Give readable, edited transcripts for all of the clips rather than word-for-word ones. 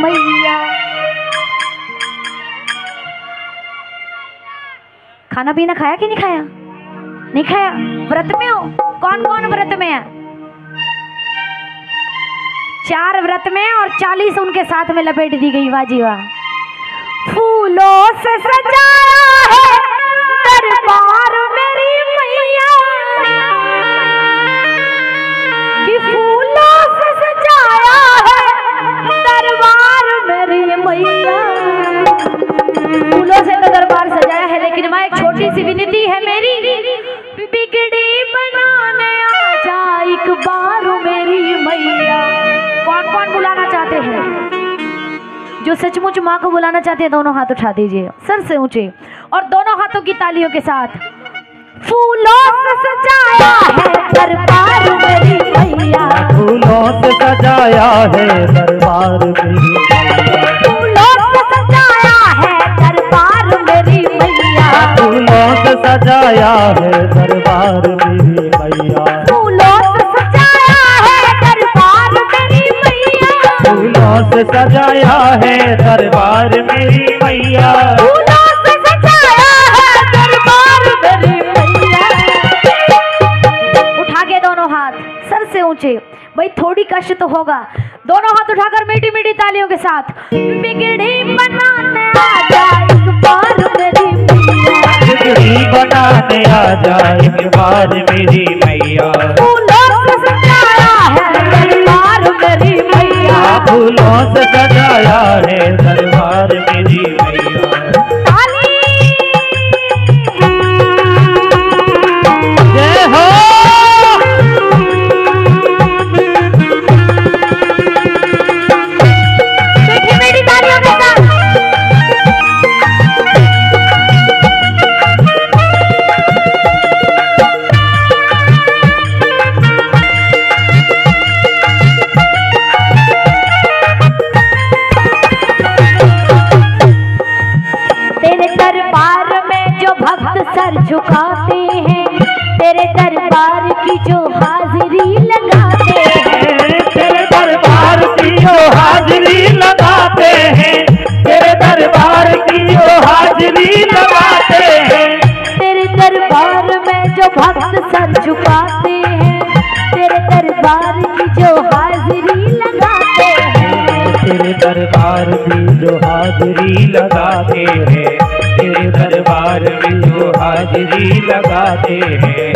मैया। खाना पीना खाया कि नहीं खाया? नहीं खाया। व्रत में हो? कौन कौन व्रत में है? 4 व्रत में और 40 उनके साथ में लपेट दी गई। वाह जी वाह। फूलों से सजाया है दरबार मेरी मैया, कि फूलों से सजाया है दरबार मेरी मैया। फूलों से तो दरबार सजाया है, लेकिन माँ एक छोटी सी विनती है मेरी, बिगड़ी बनाने आ जा एक बार मेरी मैया। कौन कौन बुलाना चाहते हैं? जो सचमुच माँ को बुलाना चाहते हैं दोनों हाथ उठा दीजिए सर से ऊंचे, और दोनों हाथों की तालियों के साथ। फूलों से सजाया है दरबार मेरी मैया, फूलों से सजाया है दरबार मेरी मैया, फूलों से सजाया है दरबार मेरी मैया, फूलों से सजाया है दरबार मेरी मैया, फूलों से सजाया है दरबार मेरी मैया, फूलों से सजाया है दरबार मेरी मैया, फूलों से सजाया है दरबार मेरी मैया। उठा के दोनों हाथ सर से ऊंचे। भाई थोड़ी कष्ट तो होगा, दोनों हाथ उठाकर मीठी मीठी तालियों के साथ। बिगड़ी बनाने आ जा एक बार मेरी मैया, बिगड़ी बनाने आ जा एक बार मेरी मैया, फूलों से सजाया है दरबार मेरी मैया, फूलों से सजाया है दरबार मेरी मैया। जय हो। मीठी मीठी तालियों के साथ। तेरे दरबार में जो भक्त सर झुकाते हैं, तेरे दरबार की जो हाजिरी लगाते हैं, तेरे दरबार की जो हाजिरी लगाते हैं, तेरे दरबार की जो हाजिरी लगाते हैं, तेरे दरबार में जो भक्त सर झुकाते हैं, तेरे दरबार की जो हाजिरी लगाते हैं, तेरे दरबार में जो हाजिरी लगाते हैं, तेरे दरबार में जो हाजिरी लगाते हैं,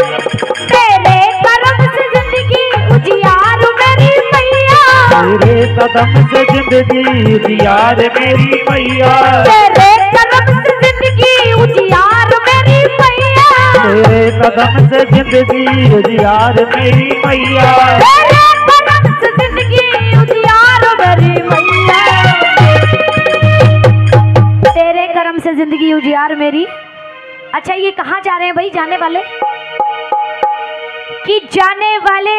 तेरे करम से जिंदगी उजियार मेरी मैया, तेरे कदम से जिंदगी उजियार मेरी मैया, तेरे करम से जिंदगी उजियार मेरी मैया, तेरे कदम से जिंदगी उजियार मेरी मैया, तेरे करम से जिंदगी उजियार मेरी मैया, तेरे करम से जिंदगी उजियार मेरी। अच्छा ये कहाँ जा रहे हैं भाई जाने वाले? कि जाने वाले,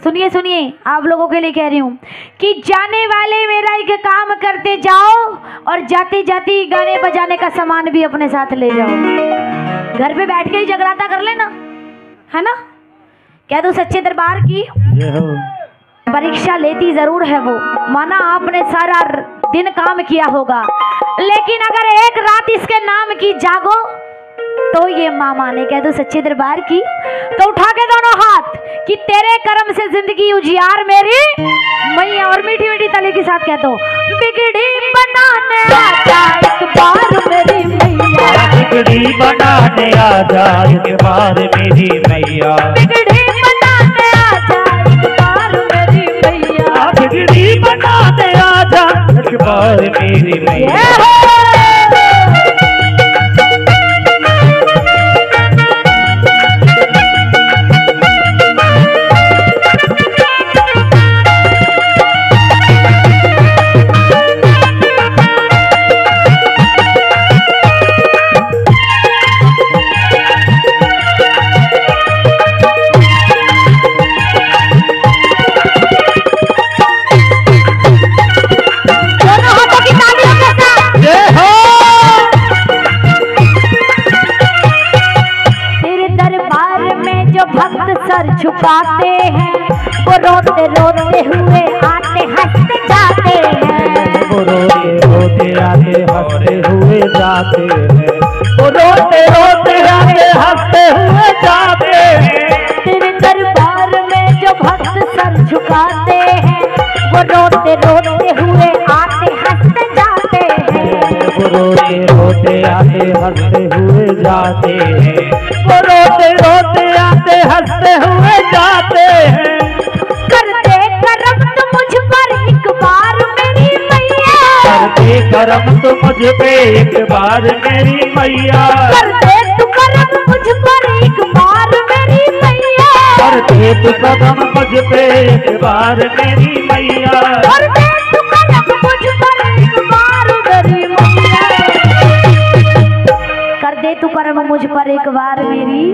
सुनिए सुनिए आप लोगों के लिए कह रही हूँ कि जाने वाले मेरा एक काम करते जाओ, और जाते जाते गाने बजाने का सामान भी अपने साथ ले जाओ। घर पे बैठ के ही जगराता कर लेना, है ना? कह दो सच्चे दरबार की परीक्षा लेती जरूर है वो, माना आपने सारा दिन काम किया होगा, लेकिन अगर एक रात इसके नाम की जागो तो ये माँ माने। कह दो सच्चे दरबार की। तो उठा के दोनों हाथ कि तेरे कर्म से जिंदगी उजियार मेरी मैया, और मीठी मीठी ताली के साथ कह दो बिगड़ी बनाने आ जा एक बार मेरी मैया, बिगड़ी बनाने आ जा एक बार मेरी मैया, बिगड़ी बनाने आ जा एक बार मेरी मैया, बिगड़ी बनाने आ जा एक बार मेरी मैया। सर झुकाते हैं वो रोते रोते हुए आते हंसते जाते हैं, हंसते हुए जाते हैं, वो रोते रोते आते हंसते हुए जाते हैं। तेरे दरबार में जो भक्त सर झुकाते हैं, वो रोते रोते हुए आते हंसते जाते हैं। वो रोते रोते आते हंसते हुए जाते हैं, वो रोते रोते आते हंसते हुए जाते हैं। कर दे करम तो मुझ पर एक बार मेरी मैया, कर दे करम तो मुझ पे एक बार मेरी मैया, कर दे तू करम मुझ पर एक बार मेरी मैया, कर दे तू करम मुझ पे एक बार मेरी मैया, कर दे तू करम मुझ पर एक बार मेरी मैया, कर दे तू करम मुझ पर एक बार मेरी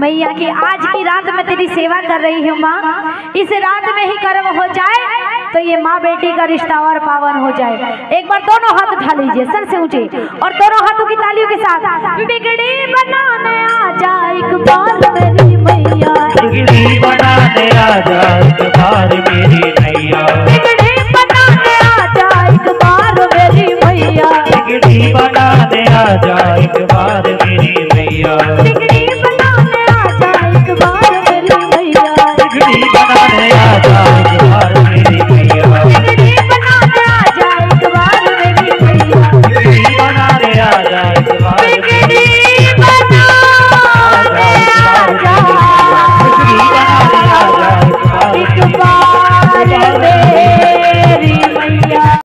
मैया। की आज की रात में तेरी सेवा कर रही हूँ माँ, इस रात में ही कर्म हो जाए तो ये माँ बेटी का रिश्ता और पावन हो जाए। एक बार दोनों हाथ उठा लीजिए सर से ऊंचे और दोनों हाथों की तालियों के साथ, बिगड़ी बनाने आ जा एक बार मेरी मैया, बिगड़ी बनाने आ जा एक बार मेरी मैया, बिगड़ी बनाने आ जा एक बार मेरी मैया, बिगड़ी बनाने आ जा एक बार मेरी मैया।